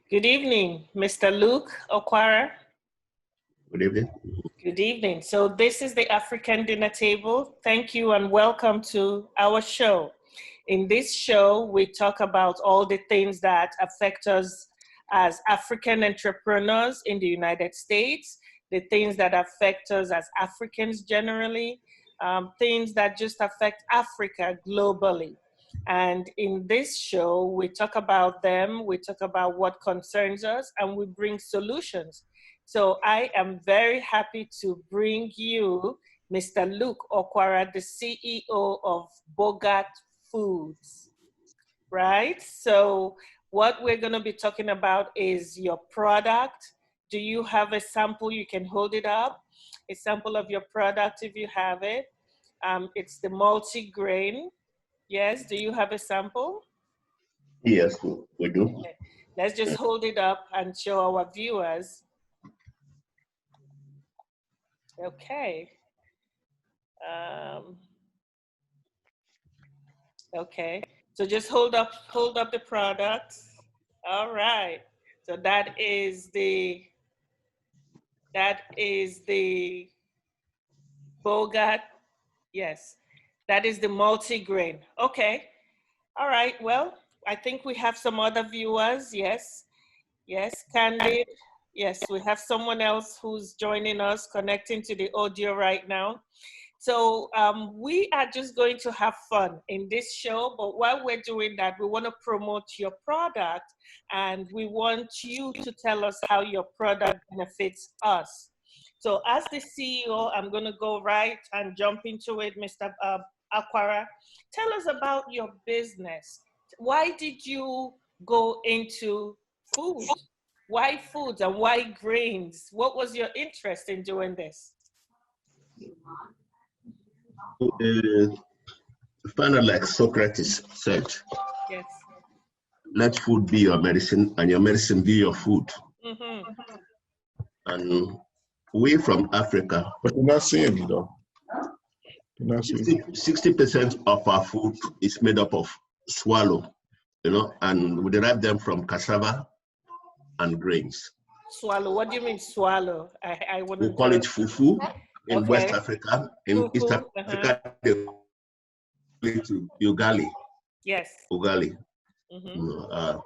Good evening, Mr. Luke Okwara. Good evening. Good evening. So this is the African Dinner Table. Thank you and welcome to our show. In this show, we talk about all the things that affect us as African entrepreneurs in the United States, the things that affect us as Africans generally, things that just affect Africa globally. And in this show, we talk about them, we talk about what concerns us, and we bring solutions. So I am very happy to bring you Mr. Luke Okwara, the CEO of Bogart Foods, right? So what we're going to be talking about is your product. Do you have a sample? You can hold it up. A sample of your product if you have it. It's the multi-grain. Yes, do you have a sample? Yes, we do. Okay. Let's just hold it up and show our viewers. Okay. Okay. So just hold up the product. All right. So that is the Bogart. Yes. That is the multi-grain. Okay. All right. Well, I think we have some other viewers. Yes. Yes, Candid. Yes, we have someone else who's joining us, connecting to the audio right now. So we are just going to have fun in this show, but while we're doing that, we want to promote your product and we want you to tell us how your product benefits us. So as the CEO, I'm going to go right and jump into it, Mr. Okwara. Tell us about your business. Why did you go into food? Why foods and why grains? What was your interest in doing this? Finally, like Socrates said, Yes. let food be your medicine and your medicine be your food. Mm-hmm. And we from Africa, but you're not seeing it though. 60% of our food is made up of swallow, and we derive them from cassava and grains. Swallow. What do you mean swallow? I wouldn't. We call it fufu in Okay. West Africa. In Fufu, East Africa, they call it ugali. Yes. Ugali. Mm-hmm.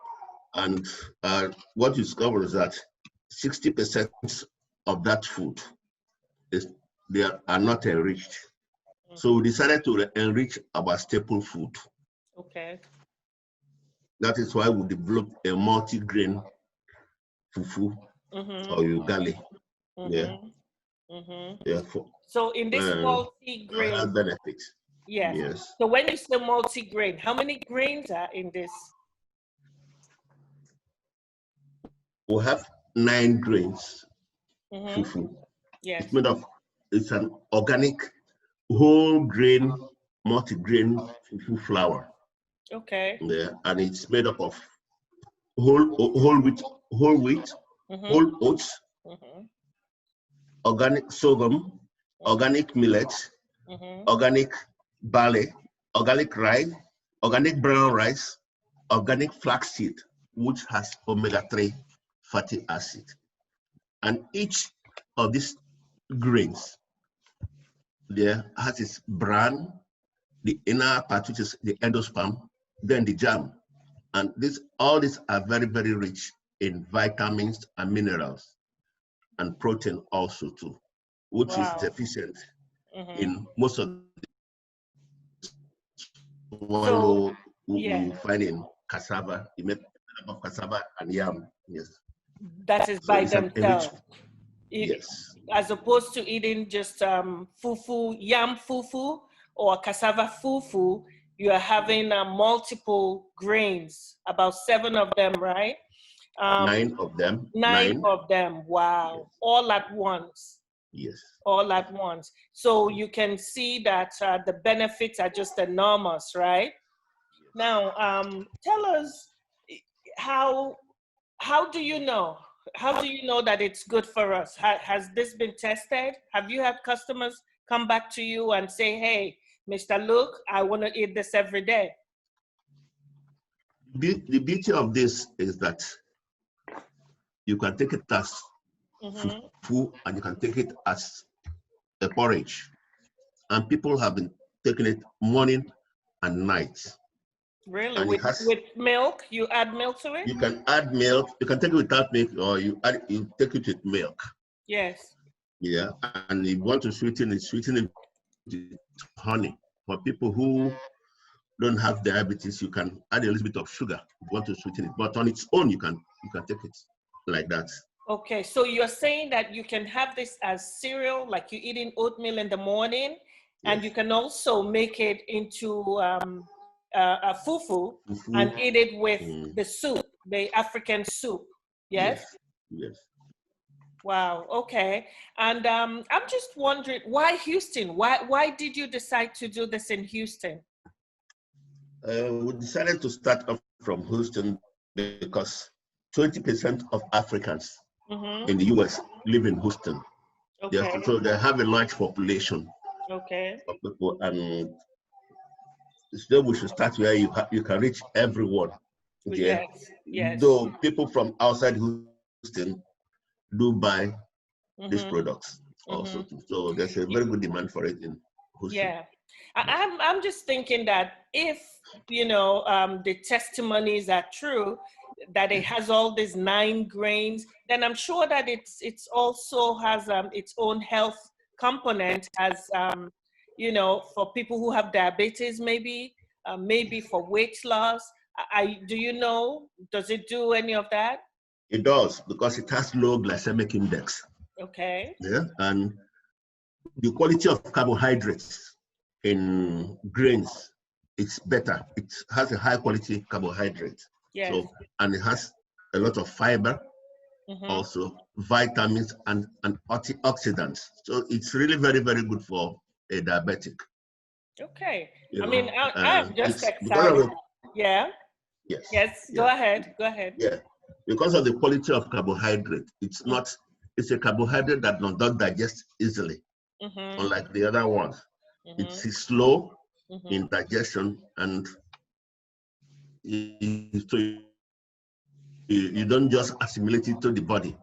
And what you discover is that 60% of that food they are not enriched. Mm-hmm. So we decided to enrich our staple food. Okay. That is why we developed a multi-grain fufu or ugali. Mm-hmm. Yeah. Mm-hmm. Yeah. So in this multi-grain benefits. Yes. Yes. So when you say multi-grain, how many grains are in this? We have 9 grains. Mm-hmm. Fufu. Yes. It's an organic whole grain multi-grain fufu flour. Okay. Yeah, and it's made up of whole wheat, mm-hmm. whole oats, mm-hmm. organic sorghum, organic millet, organic barley, organic rye, organic brown rice, organic flaxseed, which has omega-3 fatty acid. And each of these grains there has its bran, the inner part, which is the endosperm, then the germ. And all these are very, very rich in vitamins and minerals and protein also too, which is deficient in most of the you find in cassava. You make of cassava and yam. Yes. That is by themselves. Yes. As opposed to eating just fufu, yam fufu or cassava fufu, you are having multiple grains, about 7 of them, right? 9 of them. 9 of them, wow. Yes. All at once. Yes. All at once. So you can see that the benefits are just enormous, right? Now, tell us how do you know? How do you know that it's good for us? Has this been tested? Have you had customers come back to you and say, hey, Mr. Luke, I want to eat this every day? The beauty of this is that You can take it as fufu, and you can take it as a porridge. And people have been taking it morning and night. Really? And With milk? You add milk to it? You can add milk. You can take it without milk, or you take it with milk. Yes. Yeah, and if you want to sweeten it with honey. For people who don't have diabetes, you can add a little bit of sugar if you want to sweeten it. But on its own, you can take it like that. Okay, so you're saying that you can have this as cereal, like you're eating oatmeal in the morning, and you can also make it into a fufu and eat it with the soup, the African soup. Yes? Yes. Wow, okay. And I'm just wondering, why Houston? Why did you decide to do this in Houston? We decided to start off from Houston because 20% of Africans in the US live in Houston. Okay. So they have a large population of people, and so we should start where you can reach everyone. Okay? Yes. Though people from outside Houston do buy these products also. So there's a very good demand for it in Houston. Yeah. I'm just thinking that if, the testimonies are true, that it has all these 9 grains, then I'm sure that it's also has its own health component as, for people who have diabetes, maybe for weight loss. Do you know, does it do any of that? It does, because it has low glycemic index. Okay. Yeah, and the quality of carbohydrates in grains, it's better. It has a high quality carbohydrate. Yes. So, and it has a lot of fiber, also vitamins and antioxidants. So it's really very, very good for a diabetic. Okay. You I know, mean, I'm just excited. Yes. Go ahead. Yeah. Because of the quality of carbohydrate, it's a carbohydrate that does not digest easily, unlike the other ones. It's slow in digestion, and so you don't just assimilate it to the body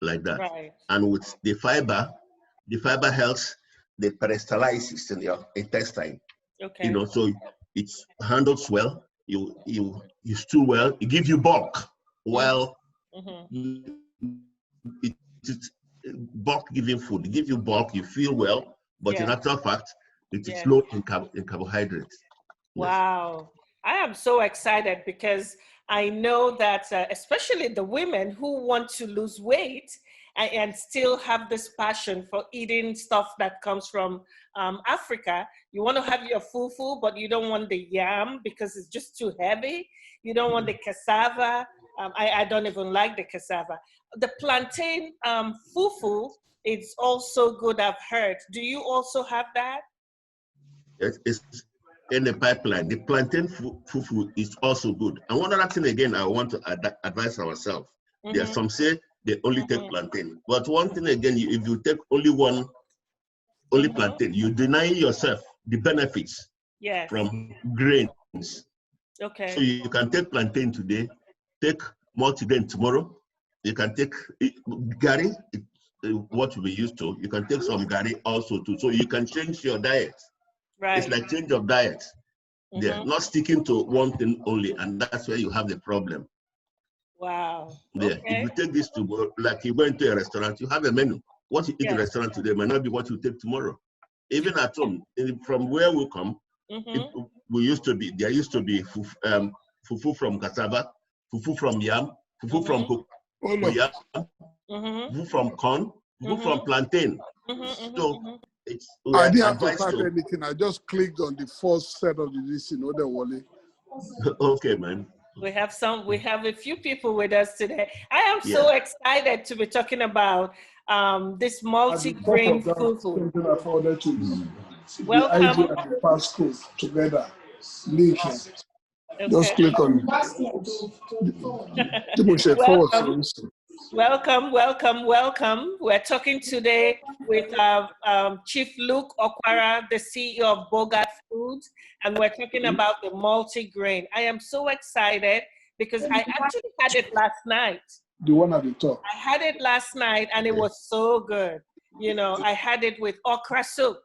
like that. Right. And with the fiber helps the peristalsis in your intestine. Okay. So it handles well. You stew well. It gives you bulk. Well, it's bulk giving food. It gives you bulk. You feel well, but in actual fact, it is low in carbohydrates. Wow. I am so excited because I know that especially the women who want to lose weight and still have this passion for eating stuff that comes from Africa. You want to have your fufu, but you don't want the yam because it's just too heavy. You don't want the cassava. I don't even like the cassava. The plantain fufu, it's also good, I've heard. Do you also have that? It's in the pipeline. The plantain fufu is also good. And one other thing again, I want to advise ourselves. There are some say they only take plantain. But one thing again, if you take only plantain, you deny yourself the benefits from grains. Okay. So you can take plantain today, take multigrain tomorrow. You can take gari, what we used to. You can take some gari also too. So you can change your diet. Right. It's like change of diet. They're not sticking to one thing only, and that's where you have the problem. Wow. Yeah. Okay. If you take this to go, like you go into a restaurant, you have a menu. What you eat in a restaurant today might not be what you take tomorrow. Even at home, from where we come, there used to be fufu from cassava, fufu from yam, fufu from cocoyam, fufu from corn, fufu from plantain. So I didn't have to type anything. I just clicked on the first set of the list in order Wally. Okay, man. We have a few people with us today. I am so excited to be talking about this multi-grain fufu. I forwarded to you. Welcome. The ID and the passcode together. Linking. Okay. Just click on it. Welcome. We're talking today with Chief Luke Okwara, the CEO of Bogart Foods, and we're talking about the multi-grain. I am so excited because I actually had it last night. The one at the top. I had it last night and it was so good. You know, I had it with okra soup.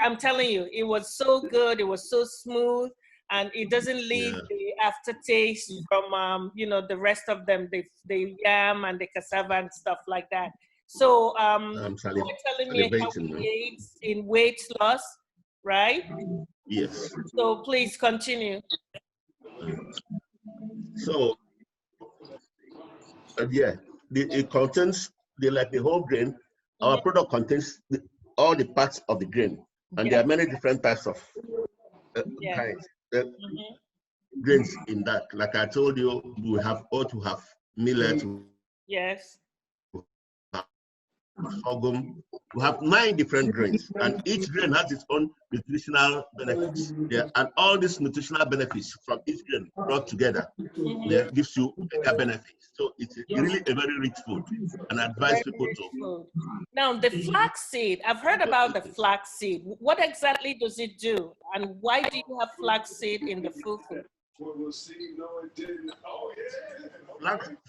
I'm telling you, it was so good. It was so smooth, and it doesn't leave the aftertaste from you know, the rest of them, the yam and the cassava and stuff like that. So you were telling me how he aids in weight loss, right? Yes. So please continue. So yeah, it contains like the whole grain. Our product contains all the parts of the grain, and there are many different types of kinds grains in that. Like I told you, we have oat, we have millet, yes, sorghum. We have 9 different grains, and each grain has its own nutritional benefits. Yeah, and all these nutritional benefits from each grain brought together, gives you bigger benefits. So it's really a very rich food, and I advise people to. Now, the flax seed, I've heard about the flax seed. What exactly does it do, and why do you have flax seed in the fufu?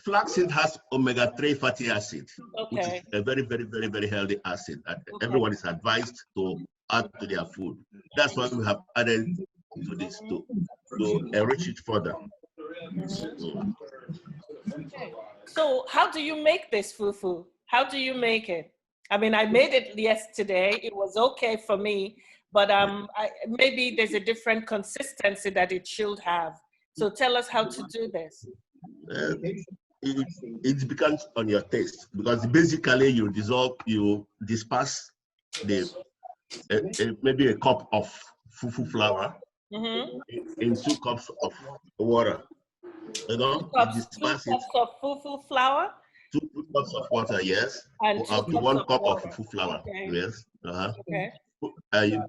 Flaxseed has omega-3 fatty acid, which is a very, very, very, very healthy acid that everyone is advised to add to their food. That's why we have added to this to enrich it further. So how do you make this fufu? How do you make it? I mean, I made it yesterday. It was okay for me, but maybe there's a different consistency that it should have. So tell us how to do this. It depends on your taste, because basically you disperse maybe a cup of fufu flour in 2 cups of water. You know, 2 cups of fufu flour. 2 cups of water, yes. And up to 1 cup of fufu flour, yes. Okay. You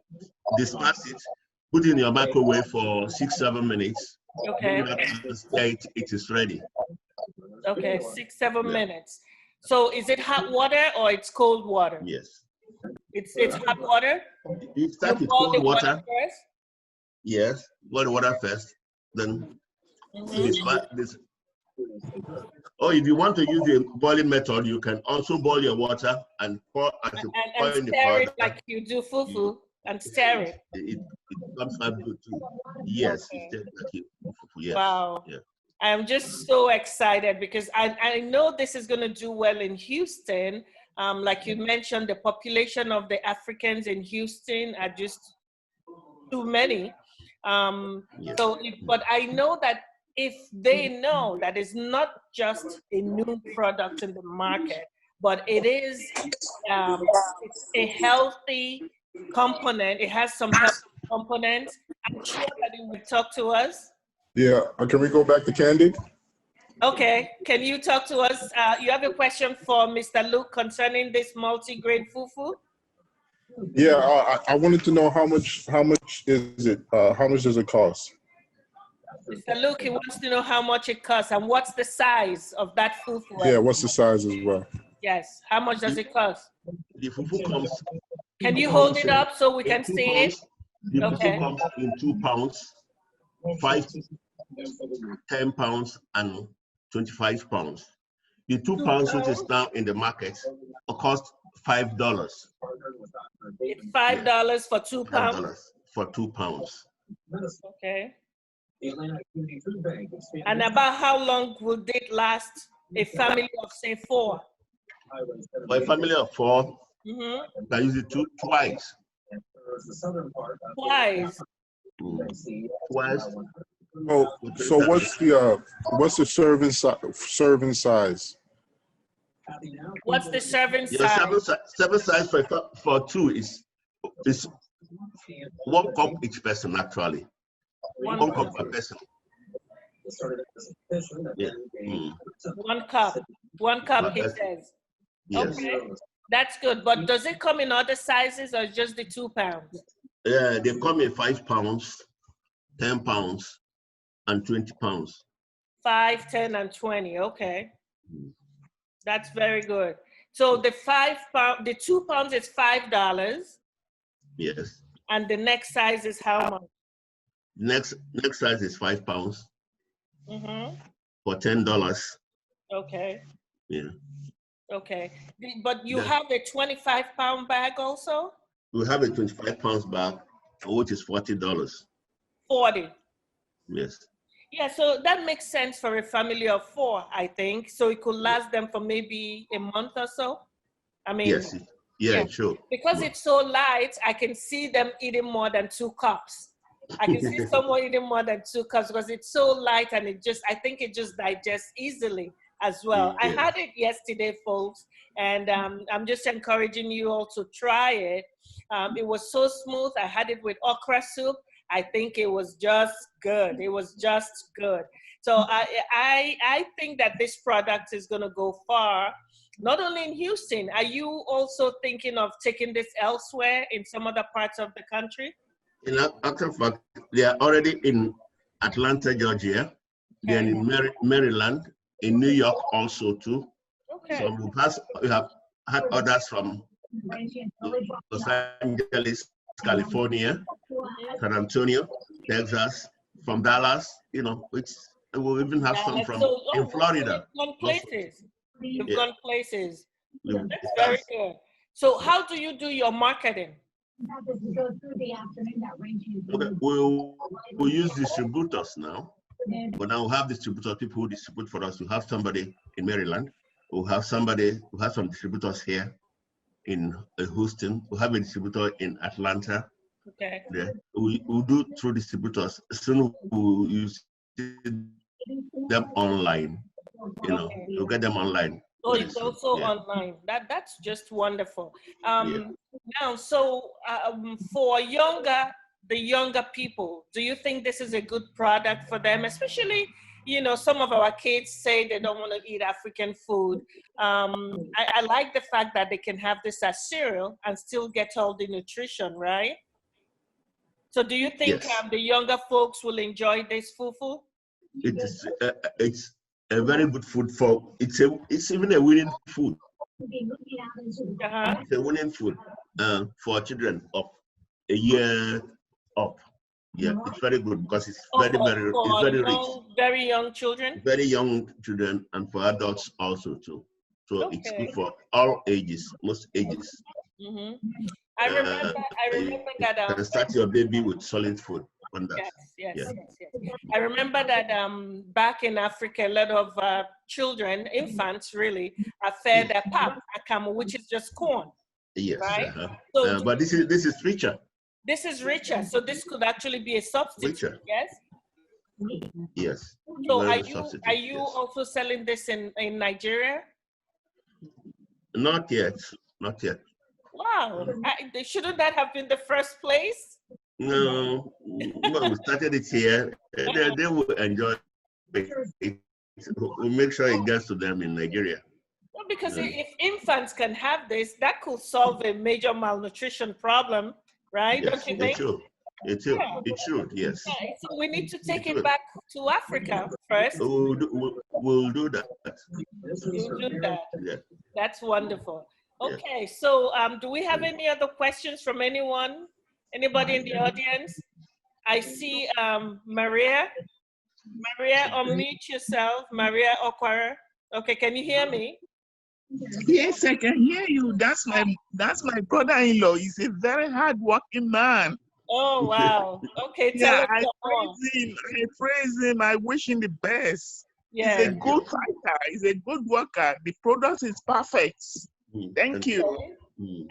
disperse it, put it in your microwave for 6-7 minutes. Okay. It is ready. Okay, 6-7 minutes. So is it hot water or it's cold water? Yes. It's hot water? You start with cold water. First? Yes, boil the water first. Then this. Or if you want to use the boiling method, you can also boil your water and pour in the powder. Like you do fufu and stir it. It comes out good too. Yes, okay. It's just like fufu. Yes. Wow. Yeah. I'm just so excited because I know this is going to do well in Houston. Like you mentioned, the population of the Africans in Houston are just too many. But I know that if they know that it's not just a new product in the market, but it is it's a healthy component. It has some healthy components. I'm sure that it will talk to us. Yeah, can we go back to Candy? Okay, can you talk to us? You have a question for Mr. Luke concerning this multi-grain fufu? Yeah, I wanted to know how much is it? How much does it cost? Mr. Luke, he wants to know how much it costs and what's the size of that fufu. Yeah, what's the size as well? Yes, how much does it cost? The fufu comes. Can you hold it up so we can see it? The fufu comes in 2 pounds, 5, 10 pounds, and 25 pounds. The 2 pounds, which is now in the market, will cost $5. It's $5 for 2 pounds? $5 for 2 pounds. Okay. And about how long would it last a family of, say, 4? For a family of 4, you can use it twice. Twice? Twice. Oh, so what's the serving size? What's the serving Your size? serving size for 2 is 1 cup each person, actually. 1 cup per person. Yeah. 1 cup. 1 cup, he says. Yes. Okay, that's good. But does it come in other sizes or just the 2 pounds? Yeah, they come in 5 pounds, 10 pounds, and 20 pounds. 5, 10, and 20. Okay. That's very good. So the 2 pounds is $5. Yes. And the next size is how much? Next size is 5 pounds for $10. Okay. Yeah. Okay. But you Then have a 25-pound bag also? we have a 25 pounds bag, which is $40. 40. Yes. Yeah, so that makes sense for a family of 4, I think. So it could last them for maybe a month or so. I mean, Yes. Yeah, yeah, sure. because Sure. it's so light, I can see them eating more than 2 cups. I can see someone eating more than 2 cups because it's so light and I think it just digests easily as well. I Yeah. had it yesterday, folks, and I'm just encouraging you all to try it. It was so smooth. I had it with okra soup. I think it was just good. It was just good. So I think that this product is going to go far. Not only in Houston, are you also thinking of taking this elsewhere in some other parts of the country? In actual fact, they are already in Atlanta, Georgia. They're Okay. in Maryland, in New York also too. Okay. So we have had orders from Los Angeles, California, San Antonio, Texas, from Dallas, which we'll even have some from So, in Florida. you've gone Also. places. You've Yeah. gone places. We That's very have. good. So how do you do your marketing? Okay, we'll use distributors now. But now we have distributors, people who distribute for us. We have somebody in Maryland. We have some distributors here in Houston. We have a distributor in Atlanta. Okay. Yeah. We'll do through distributors. Soon we'll use them online. Okay. We'll get them online. Oh, it's Soon. also Yeah. online. That's just wonderful. Yeah. Now, so for the younger people, do you think this is a good product for them? Especially, some of our kids say they don't want to eat African food. I like the fact that they can have this as cereal and still get all the nutrition, right? So do you think Yes. the younger folks will enjoy this fufu? It's a very good food it's even a winning food. Uh-huh. It's a winning food for children of a year up. Yeah, it's very good because it's very rich. Very young children. Very young children and for adults also too. So it's good Okay. for all ages, most ages. Mm-hmm. I remember You that. can start your baby with solid food. Yes. Yeah. I remember that back in Africa, a lot of children, infants really, are fed a pap, akamu, which is just corn. Yes. Right. So but this is richer. This is richer. So this could actually be a substitute. Richer. Yes. Yes. So are you also selling this in Nigeria? Not yet. Not yet. Wow. Shouldn't that have been the first place? No, we started it here. They will enjoy it. We'll make sure it gets to them in Nigeria. Well, because if infants can have this, that could solve a major malnutrition problem, right? Yes, Don't you think? It should, yes. Yeah, so we need to take it back to Africa first. We'll do that. You'll do that. Yeah. That's wonderful. Okay, so do we have any other questions from anyone? Anybody in the audience? I see Maria. Maria, unmute yourself. Maria Okwara. Okay, can you hear me? Yes, I can hear you. That's my brother-in-law. He's a very hard-working man. Oh wow. Okay, tell us more. I praise him. I wish him the best. Yeah. He's a good fighter. He's a good worker. The product is perfect. Thank you.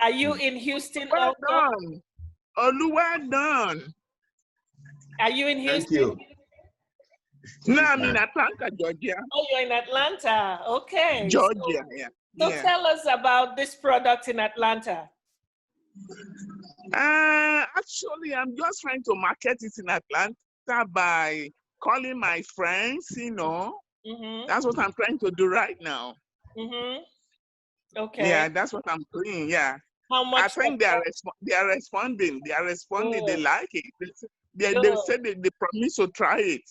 Are you in Houston Well also? done. Olu, well done. Are you in Houston? Thank you. No, I'm in Atlanta, Georgia. Oh, you're in Atlanta. Okay. Georgia, So tell us about this product in Atlanta. Actually, I'm just trying to market it in Atlanta by calling my friends, That's what I'm trying to do right now. Okay. Yeah, that's what I'm doing, yeah. How much? I think they are responding. They are responding. Good. They like it. They said they promise to try it.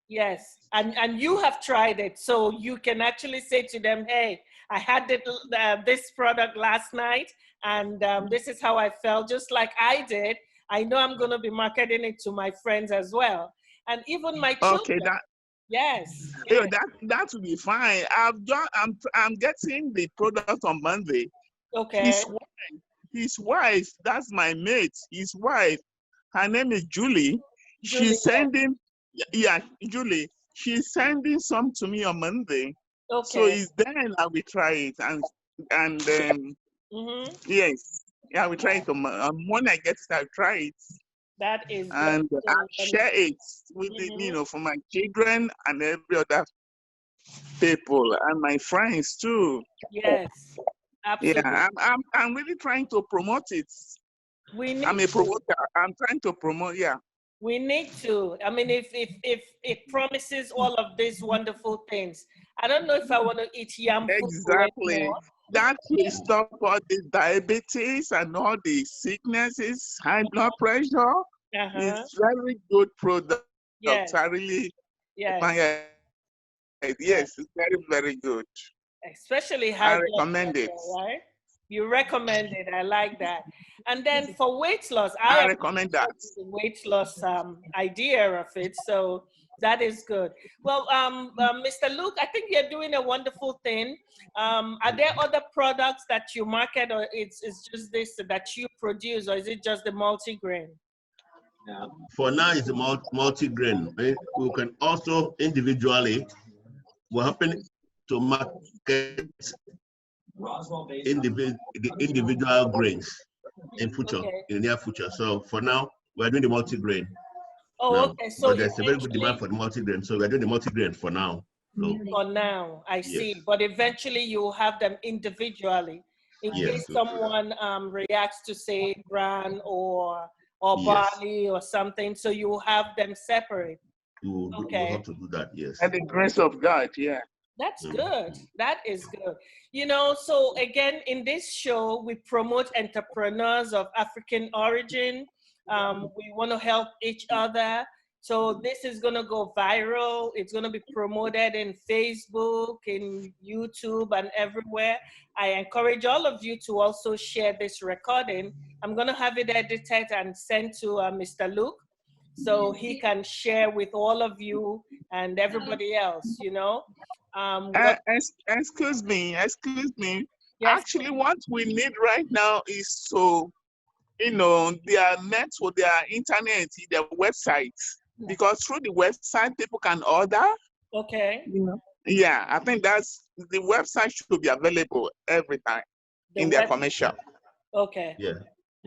Yes, and you have tried it, so you can actually say to them, hey, I had this product last night, and this is how I felt, just like I did. I know I'm going to be marketing it to my friends as well. And even my children. Okay, Yes. Yeah, that will be fine. I'm getting the product on Monday. Okay. His wife, that's my mate. His wife, her name is Julie. Julie, She's sending, yeah, Julie. She's sending some to me on Monday. Okay. So it's then I will try it yes, yeah, we try it on when I get it, I'll try it. That is. And I'll share it with the, for my children and every other people and my friends too. Yes, absolutely. Yeah, I'm really trying to promote it. I'm a promoter. I'm trying to promote. Yeah. We need to. I mean, if it promises all of these wonderful things, I don't know if I want to eat yam food. Exactly. That will stop all the diabetes and all the sicknesses, high blood pressure. It's very good product. Yes. I really. Yes. Yes, it's very, very good. Especially high I recommend blood pressure, right? You recommend it. I like that. And then for weight loss, I recommend that. The weight loss idea of it. So that is good. Well, Mr. Luke, I think you're doing a wonderful thing. Are there other products that you market, or it's just this that you produce, or is it just the multigrain? For now, it's a multi-grain. We can also individually, we're hoping to market individual grains in future, in the near future. So for now, we're doing the multi-grain. Oh, okay. So but there's a very good demand for the multi-grain, so we're doing the multi-grain for now. So, for now, I see. But eventually, you will have them individually in case someone reacts to, say, bran or barley or something. So you will have them separate. We'll have to do that. Yes. And the grace of God. Yeah. That's good. That is good. You know, so again, in this show, we promote entrepreneurs of African origin. We want to help each other. So this is going to go viral. It's going to be promoted in Facebook, in YouTube, and everywhere. I encourage all of you to also share this recording. I'm going to have it edited and sent to Mr. Luke so he can share with all of you and everybody else, you know. Excuse me. Yes. Actually, what we need right now is their network, their internet, their website. Because through the website, people can order. Okay. Yeah, I think that's the website should be available every time in their commercial. Okay. Yeah.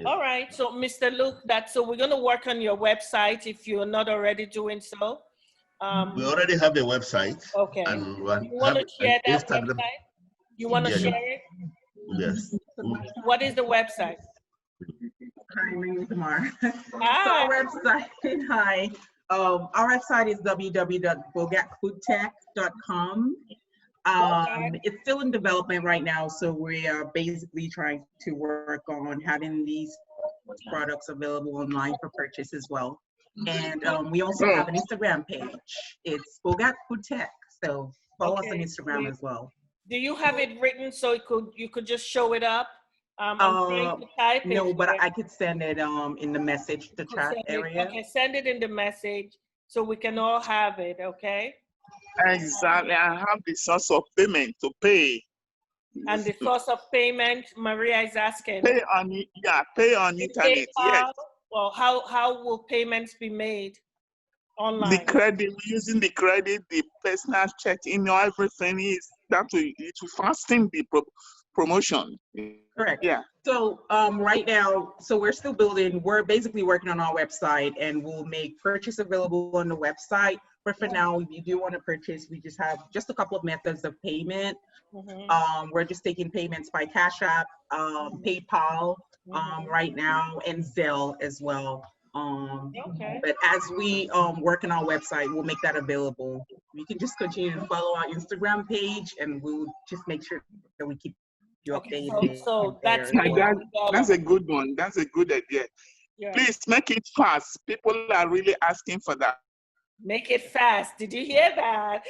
All right. So, Mr. Luke, so we're going to work on your website if you're not already doing so. We already have a website. Okay. And you want to share that website? You want to share it? Yes. What is the website? Hi, my name is Tamar. So our website, hi. Our website is www.bogartfoodtech.com. It's still in development right now, so we are basically trying to work on having these products available online for purchase as well. And we also have an Instagram page. It's Bogart Food Tech. So follow us on Instagram as well. Do you have it written so you could just show it up? I'm trying to type it. No, but I could send it in the message, the chat area. Okay, send it in the message so we can all have it, okay? Exactly. I have the source of payment to pay. And the source of payment, Maria is asking. Pay on internet, yes. Well, how will payments be made online? The credit, using the credit, the personal check, everything is that it will fasten the promotion. Correct. Yeah. So right now, so we're still building. We're basically working on our website, and we'll make purchase available on the website. But for now, if you do want to purchase, we just have a couple of methods of payment. We're just taking payments by Cash App, PayPal right now, and Zelle as well. But as we work on our website, we'll make that available. You can just continue to follow our Instagram page, and we'll just make sure that we keep you updated. So that's a good one. That's a good idea. Yeah. Please make it fast. People are really asking for that. Make it fast. Did you hear that?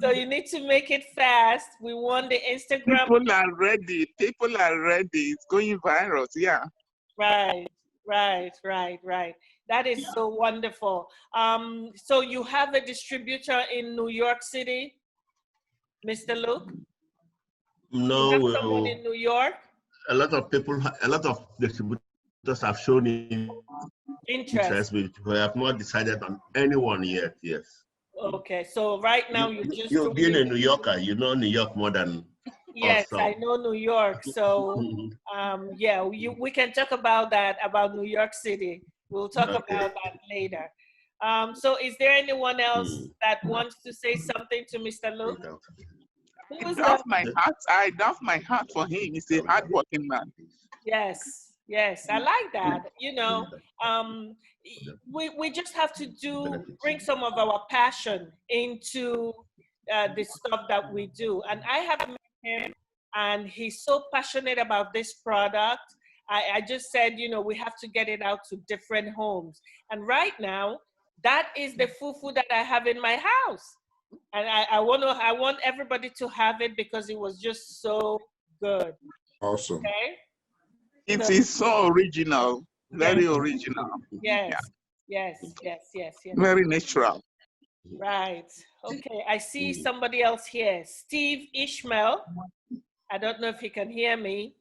So you need to make it fast. We want the Instagram. People are ready. It's going viral. Yeah. Right. That is so wonderful. So you have a distributor in New York City, Mr. Luke? No, you have someone in New York? A lot of people, a lot of distributors have shown interest, but we have not decided on anyone yet. Yes. Okay, so right now you're being a New Yorker, you know New York more than yes, us, I know New York. So yeah, we can talk about that, about New York City. We'll talk about that later. So is there anyone else that wants to say something to Mr. Luke? I doff my hat for him. He's a hardworking man. Yes, yes, I like that. You know, we just have to bring some of our passion into the stuff that we do. And I have met him, and he's so passionate about this product. I just said, you know, we have to get it out to different homes. And right now, that is the fufu that I have in my house. And I want everybody to have it because it was just so good. Awesome. Okay. It is so original, very original. Yes, yes, yes, yes, yes. Very natural. Right. Okay. I see somebody else here. Steve Ishmael. I don't know if he can hear me.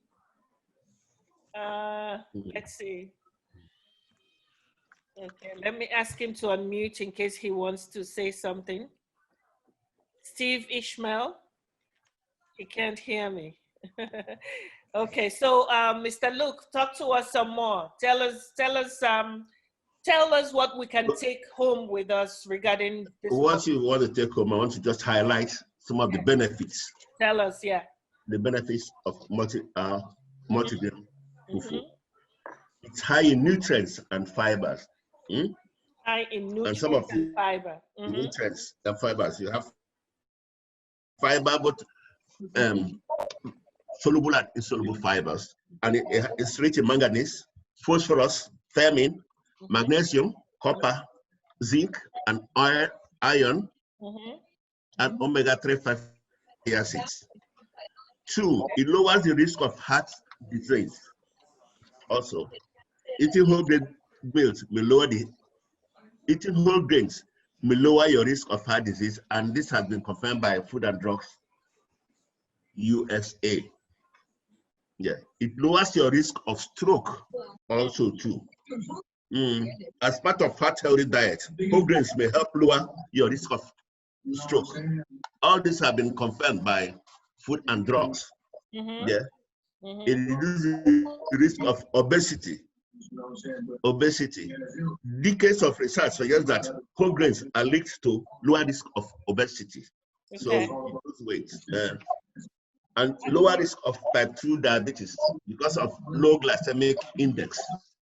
Let's see. Okay, let me ask him to unmute in case he wants to say something. Steve Ishmael, he can't hear me. Okay, so Mr. Luke, talk to us some more. Tell us what we can take home with us regarding this. What you want to take home, I want to just highlight some of the benefits. Tell us, yeah. The benefits of multigrain fufu. It's high in nutrients and fibers. High in nutrients and some of and fiber. Nutrients and fibers. You have fiber, but soluble and insoluble fibers. And it's rich in manganese, phosphorus, thiamine, magnesium, copper, zinc, and iron, and omega-3 fatty acids. 2, it lowers the risk of heart disease. Also, eating whole grain meals may lower eating whole grains may lower your risk of heart disease, and this has been confirmed by Food and Drugs USA. Yeah, it lowers your risk of stroke also too. As part of heart healthy diet, whole grains may help lower your risk of stroke. All these have been confirmed by Food and Drugs. Yeah, it reduces the risk of obesity. Decades of research suggest that whole grains are linked to lower risk of obesity. Okay. So lose weight. And lower risk of type 2 diabetes because of low glycemic index.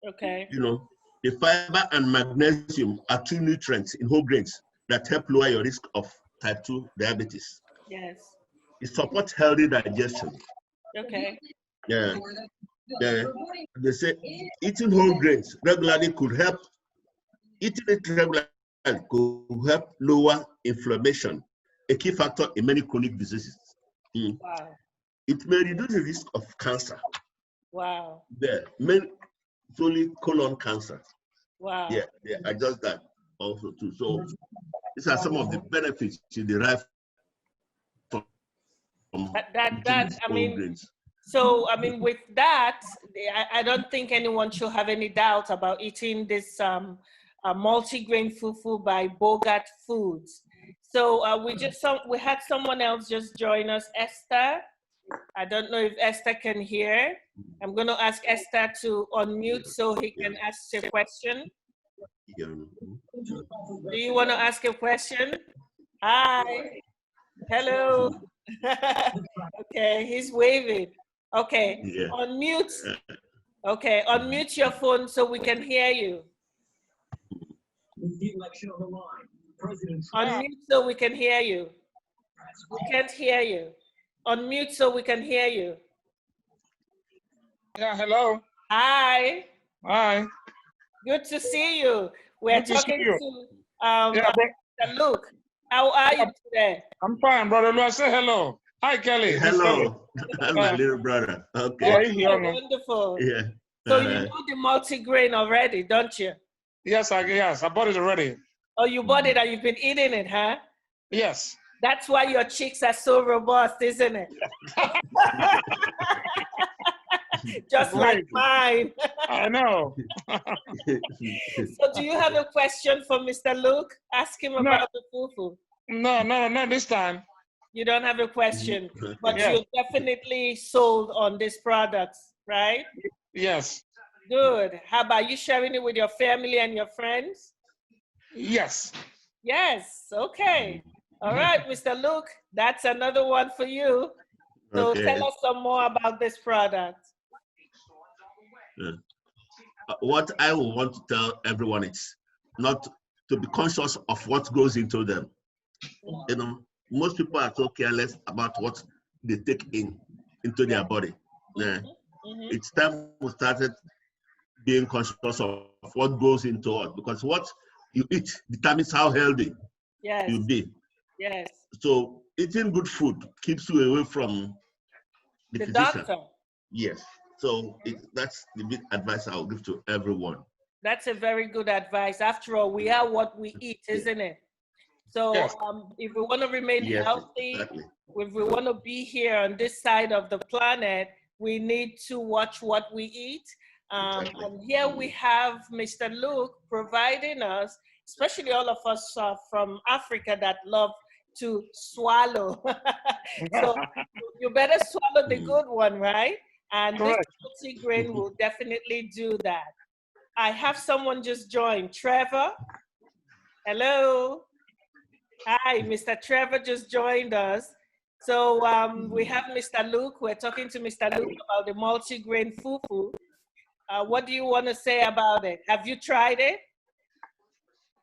Okay. You know, the fiber and magnesium are 2 nutrients in whole grains that help lower your risk of type 2 diabetes. Yes. It supports healthy digestion. Okay. Yeah. They say eating whole grains regularly could help. Eating it regularly could help lower inflammation, a key factor in many chronic diseases. Wow. It may reduce the risk of cancer. Wow. It's only colon cancer. Wow. Yeah, I just that also too. So these are some of the benefits you derive from grains. So, I mean, with that, I don't think anyone should have any doubt about eating this multi-grain fufu by Bogart Foods. So we had someone else just join us, Esther. I don't know if Esther can hear. I'm going to ask Esther to unmute so he can ask a question. Do you want to ask a question? Hi. Hello. Okay, he's waving. Okay, unmute. Okay, unmute your phone so we can hear you. Unmute so we can hear you. We can't hear you. Unmute so we can hear you. Yeah, hello. Hi. Hi. Good to see you. We're talking to Luke. How are you today? I'm fine, brother. I say hello. Hi, Kelly. Hello. I'm my little brother. Okay. Oh, wonderful. Yeah. So you know the multi-grain already, don't you? Yes, I bought it already. Oh, you bought it and you've been eating it, huh? Yes. That's why your cheeks are so robust, isn't it? Just like mine. I know. So do you have a question for Mr. Luke? Ask him about the fufu. No, this time. You don't have a question, but Yes. you're definitely sold on this product, right? Yes. Good. How about you sharing it with your family and your friends? Yes. Yes. Okay. All right, Mr. Luke, that's another one for you. So tell us some more about this product. What I will want to tell everyone is not to be conscious of what goes into them. You know, most people are so careless about what they take into their body. Yeah. It's time we started being conscious of what goes into us, because what you eat determines how healthy you'll be. Yes. So eating good food keeps you away from the physician. Doctor. Yes. So that's the big advice I'll give to everyone. That's a very good advice. After all, we are what we eat, isn't it? So if we want to remain healthy, if we want to be here on this side of the planet, we need to watch what we eat. And here we have Mr. Luke providing us, especially all of us from Africa that love to swallow. So you better swallow the good one, right? And this multi-grain will definitely do that. I have someone just joined. Trevor. Hello. Hi, Mr. Trevor just joined us. So we have Mr. Luke. We're talking to Mr. Luke about the multi-grain fufu. What do you want to say about it? Have you tried it?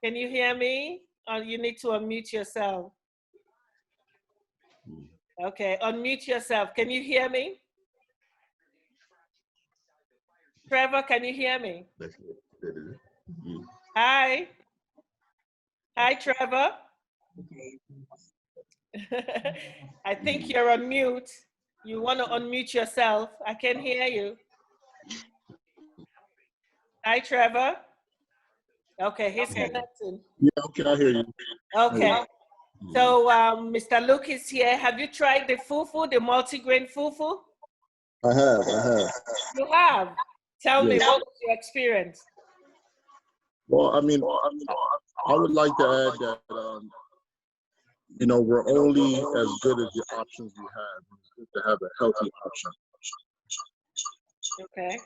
Can you hear me? Or you need to unmute yourself. Okay, unmute yourself. Can you hear me? Trevor, can you hear me? Hi. Hi, Trevor. I think you're on mute. You want to unmute yourself. I can hear you. Hi, Trevor. Okay, he's connecting. Yeah, okay, I hear you. Okay. So Mr. Luke is here. Have you tried the fufu, the multi-grain fufu? I have. You have? Tell me, what was your experience? Well, I mean, I would like to add that, you know, we're only as good as the options we have. It's good to have a healthy option. Okay.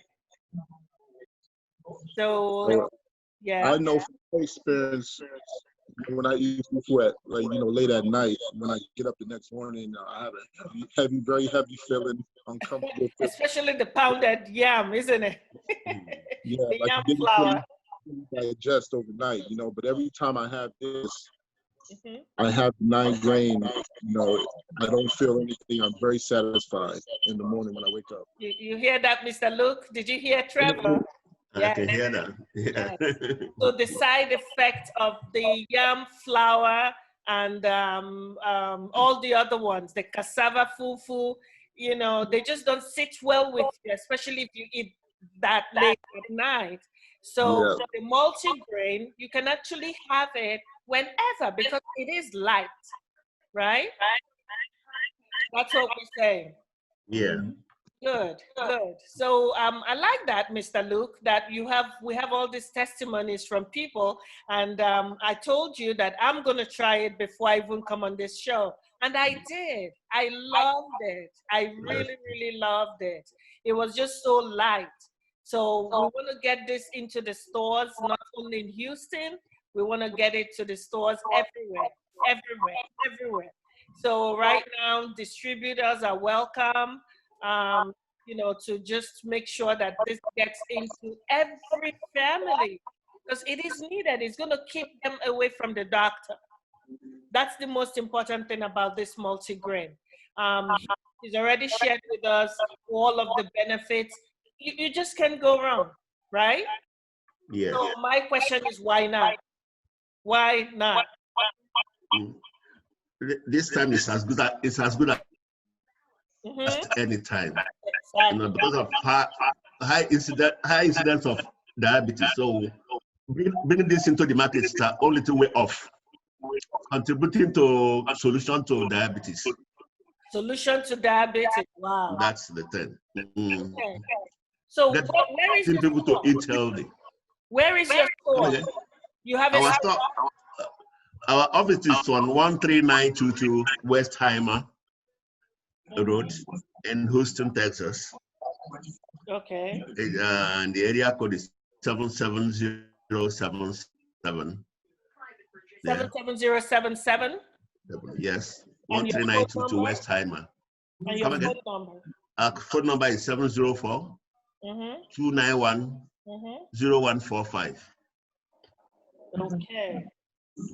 So yeah. I know from my experience, when I eat fufu at, like, you know, late at night, when I get up the next morning, I have a very heavy feeling, uncomfortable. Especially the pounded yam, isn't it? Yeah, the like yam flour. Digest overnight, you know, but every time I have this, I have 9 grain, you know, I don't feel anything. I'm very satisfied in the morning when I wake up. You hear that, Mr. Luke? Did you hear Trevor? I can hear that. Yeah. So the side effect of the yam flour and all the other ones, the cassava fufu, you know, they just don't sit well with you, especially if you eat that late at night. So the multi-grain, you can actually have it whenever because it is light, right? That's what we're saying. Yeah. Good. So I like that, Mr. Luke, that we have all these testimonies from people, and I told you that I'm going to try it before I even come on this show, and I did. I loved it. I really loved it. It was just so light. So we want to get this into the stores, not only in Houston. We want to get it to the stores everywhere. So right now, distributors are welcome. You know, to just make sure that this gets into every family because it is needed. It's going to keep them away from the doctor. That's the most important thing about this multi-grain. He's already shared with us all of the benefits. You just can't go wrong, right? Yeah. So my question is, why not? Why not? This time it's as good as any time. Exactly. You know, because of high incidence of diabetes. So bringing this into the market is the only way off, contributing to a solution to diabetes. Solution to diabetes. Wow. That's the thing. Okay. So where is your people store? to eat healthy. Where is your store? You have our a store. Our office is on 13922 Westheimer Road in Houston, Texas. Okay. And the area code is 77077. 77077? Yes. 13922 Westheimer. And your phone number? Our phone number is 704 291 0145. Okay.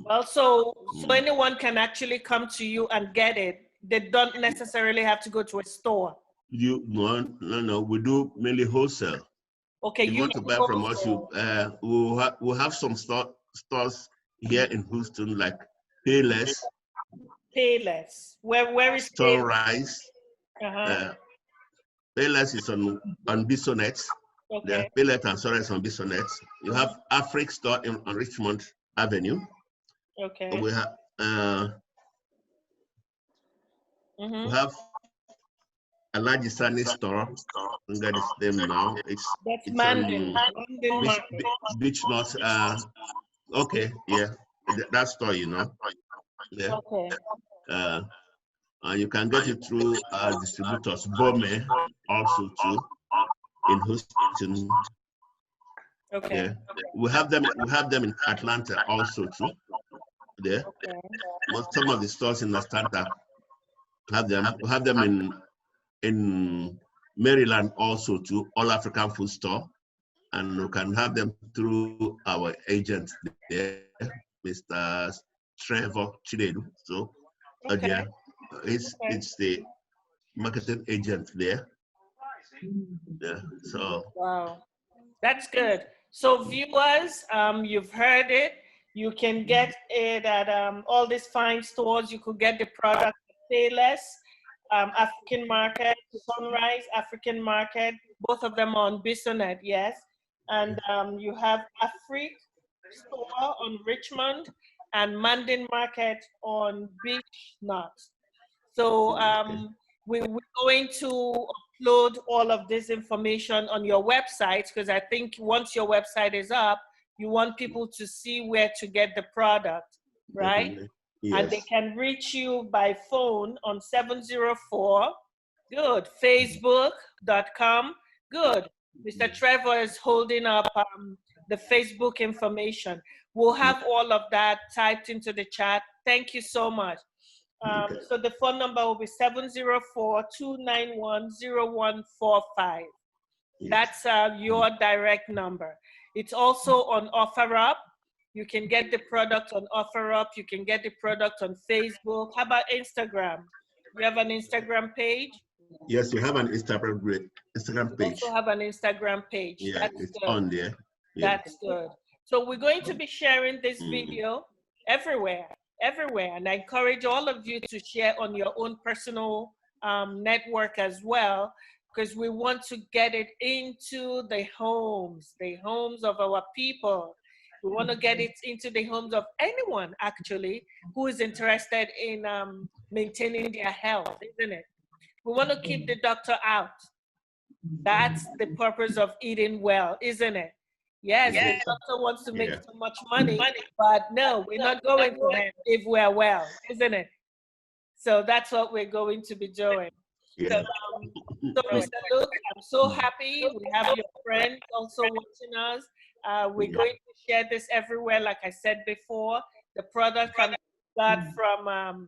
Well, so anyone can actually come to you and get it. They don't necessarily have to go to a store. No. We do mainly wholesale. Okay, if you want to buy from us, we'll have some stores here in Houston, like Payless. Payless. Where is Sunrise? Payless is on Bissonnet. Okay. Payless and Sunrise on Bissonnet. You have Afric store on Richmond Avenue. Okay. We have we have a large Sunny store. I got its name now. It's Mandin. Beach North. Okay, yeah, that store, Yeah. Okay. You can get it through distributors, Bome, also too, in Houston. Okay. Yeah. We have them in Atlanta also too. There. Okay. Some of the stores in Atlanta have them. We have them in Maryland also too, All African Food Store, and you can have them through our agent there, Mr. Trevor Chinedu. So yeah, it's the marketing agent there. Yeah. So wow, that's good. So viewers, you've heard it. You can get it at all these fine stores. You could get the product at Payless, African Market, Sunrise, African Market, both of them on Bissonnet, yes. And you have Afric store on Richmond and Mandin Market on Beach Knot. So we're going to upload all of this information on your website, because I think once your website is up, you want people to see where to get the product, right? Yes. And they can reach you by phone on 704. Good. Facebook.com. Good. Mr. Trevor is holding up the Facebook information. We'll have all of that typed into the chat. Thank you so much. So the phone number will be 704-291-0145. That's your direct number. It's also on OfferUp. You can get the product on OfferUp. You can get the product on Facebook. How about Instagram? You have an Instagram page? Yes, we have an Instagram page. You also have an Instagram page. Yeah, that's it's good. on there. Yeah. That's good. So we're going to be sharing this video everywhere. And I encourage all of you to share on your own personal network as well, because we want to get it into the homes of our people. We want to get it into the homes of anyone, actually, who is interested in maintaining their health, isn't it? We want to keep the doctor out. That's the purpose of eating well, isn't it? Yes, the doctor wants to make so much money, but no, we're not going to him if we're well, isn't it? So that's what we're going to be doing. Yeah. So Mr. Luke, I'm so happy we have your friends also watching us. We're going to share this everywhere, like I said before. The product can start from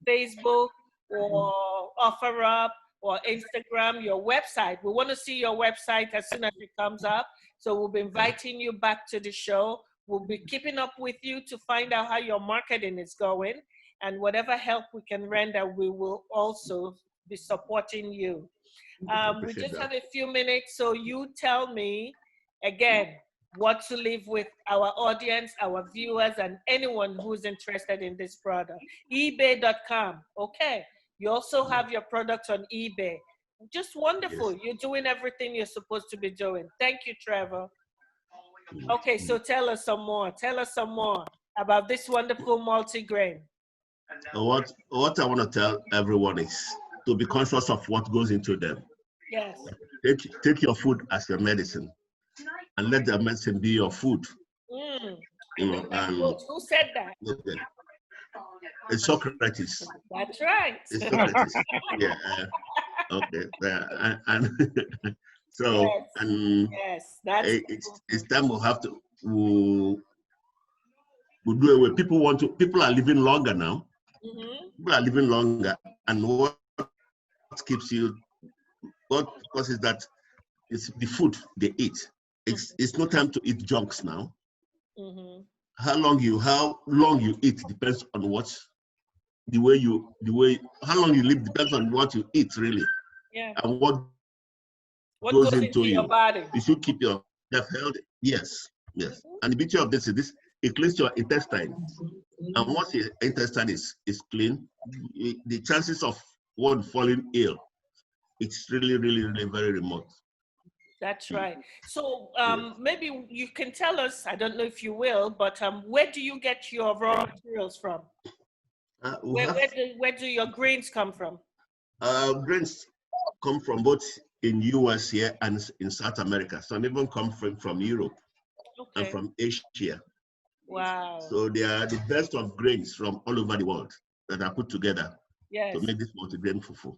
Facebook or OfferUp or Instagram, your website. We want to see your website as soon as it comes up. So we'll be inviting you back to the show. We'll be keeping up with you to find out how your marketing is going. And whatever help we can render, we will also be supporting you. We just have a few minutes, so you tell me, again, what to leave with our audience, our viewers, and anyone who's interested in this product. eBay.com, okay. You also have your product on eBay. Just wonderful. Yes. You're doing everything you're supposed to be doing. Thank you, Trevor. Okay, so tell us some more. Tell us some more about this wonderful multigrain. What I want to tell everyone is to be conscious of what goes into them. Yes. Take your food as your medicine, and let the medicine be your food. You know, and who said that? It's Socrates. That's right. It's Socrates. Yeah. Okay. And so, yes. and yes, that's it's time we have to we do away. People are living longer now. People are living longer, and what causes that is the food they eat. It's no time to eat junks now. How long you eat depends on how long you live depends on what you eat, really. Yeah. And what goes into your body. You should keep yourself healthy. Yes. And the beauty of this is this, it cleans your intestine. And once your intestine is clean, the chances of one falling ill, it's really, really, really very remote. That's right. So maybe you can tell us, I don't know if you will, but where do you get your raw materials from? Where do your grains come from? Grains come from both in US here and in South America. Some even come from Europe and from Asia. Wow. So they are the best of grains from all over the world that are put together to make this multigrain fufu.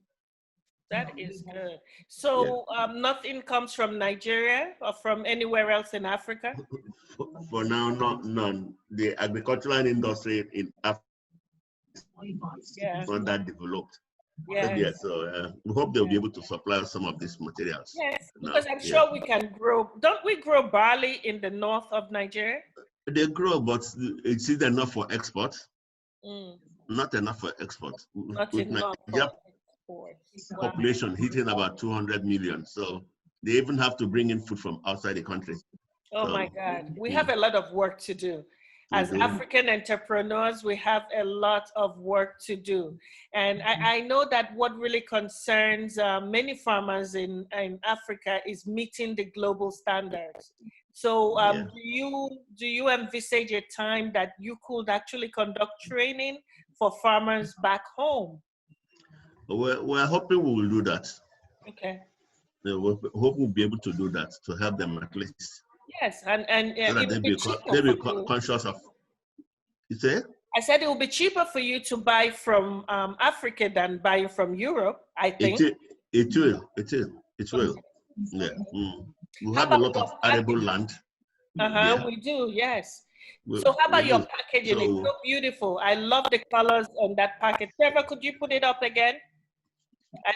That is good. So nothing comes from Nigeria or from anywhere else in Africa? For now, none. The agricultural industry in Africa is not that developed. Yes. So we hope they'll be able to supply some of these materials. Yes, because I'm sure we can grow. Don't we grow barley in the north of Nigeria? They grow, but it's either enough for export. Not enough for export. Not with enough Nigeria for export. Population hitting about 200 million. So they even have to bring in food from outside the country. Oh my God. We have a lot of work to do. As African entrepreneurs, we have a lot of work to do. And I know that what really concerns many farmers in Africa is meeting the global standards. So do you envisage a time that you could actually conduct training for farmers back home? We're hoping we will do that. Okay. We hope we'll be able to do that to help them at least. Yes, and so that they'll be conscious of. You say? I said it will be cheaper for you to buy from Africa than buying from Europe, I think. It will. Yeah. We have a lot of arable land. We do, yes. So how about your packaging? It's so beautiful. I love the colors on that package. Trevor, could you put it up again?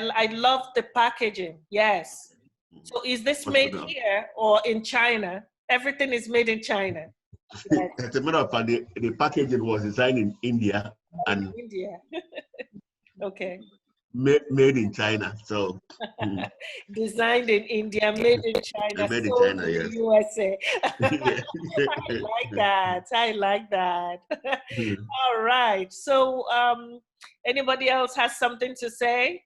I love the packaging, yes. So is this made here or in China? Everything is made in China. Yes. As a matter of fact, the packaging was designed in India and India. Okay. Made in China. So designed in India, made in China, made in sold China, in yes. the USA. I like that. All right. So anybody else has something to say?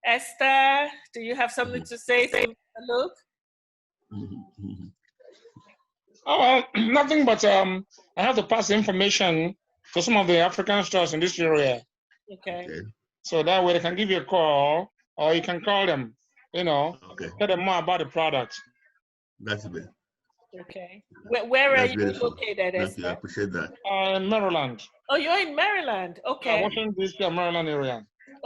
Esther, do you have something to say? Look. Nothing but I have to pass the information to some of the African stores in this area. Okay. So that way they can give you a call, or you can call them, tell them more about the product. That's it. Okay. Where are you located, Esther? I appreciate that. In Maryland. Oh, you're in Maryland. Okay. Washington, D.C., Maryland area.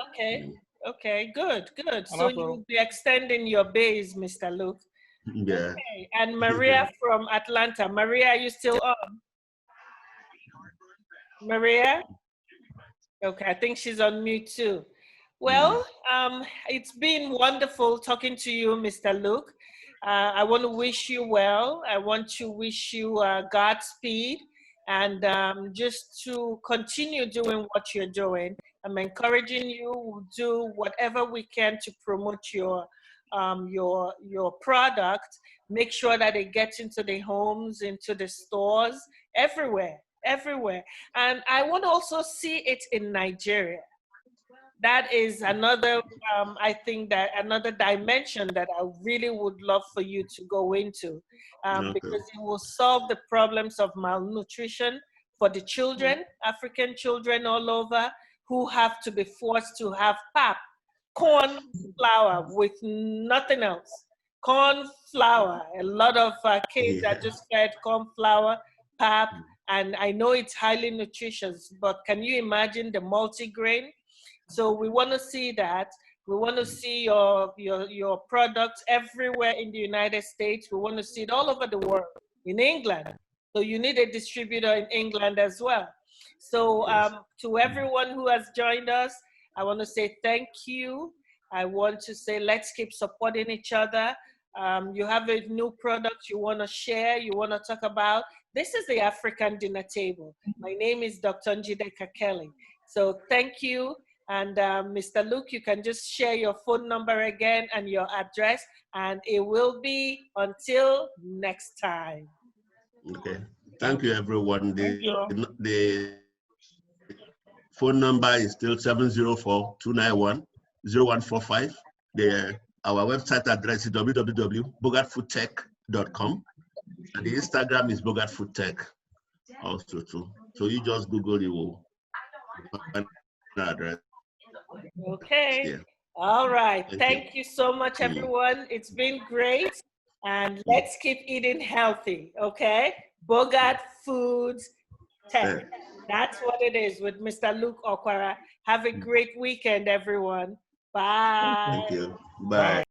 Okay. Okay, good. So you'll be extending your base, Mr. Luke. Yeah. Okay. And Maria from Atlanta. Maria, are you still on? Maria? Okay, I think she's on mute too. Well, it's been wonderful talking to you, Mr. Luke. I want to wish you well. I want to wish you Godspeed and just to continue doing what you're doing. I'm encouraging you. We'll do whatever we can to promote your product. Make sure that it gets into the homes, into the stores, everywhere. And I want to also see it in Nigeria. that is another, I think that another dimension that I really would love for you to go into, because it will solve the problems of malnutrition for the children, African children all over, who have to be forced to have pap, corn flour with nothing else. Corn flour, a lot of kids are just fed corn flour, pap, and I know it's highly nutritious, but can you imagine the multigrain? So we want to see that. We want to see your products everywhere in the United States. We want to see it all over the world, in England. So you need a distributor in England as well. So to everyone who has joined us, I want to say thank you. I want to say let's keep supporting each other. You have a new product you want to share, you want to talk about. This is the African Dinner Table. My name is Dr. Njideka Kelly. So thank you. And Mr. Luke, you can just share your phone number again and your address, and it will be until next time. Okay. Thank you, everyone. The phone number is still 704-291-0145. Our website address is www.bogartfoodtech.com. And the Instagram is bogartfoodtech also too. So you just Google, you will find the address. Okay. Yeah. All right. Thank you so much, everyone. It's been great. And let's keep eating healthy, okay? Bogart Foods Tech. That's what it is with Mr. Luke Okwara. Have a great weekend, everyone. Bye. Thank you. Bye.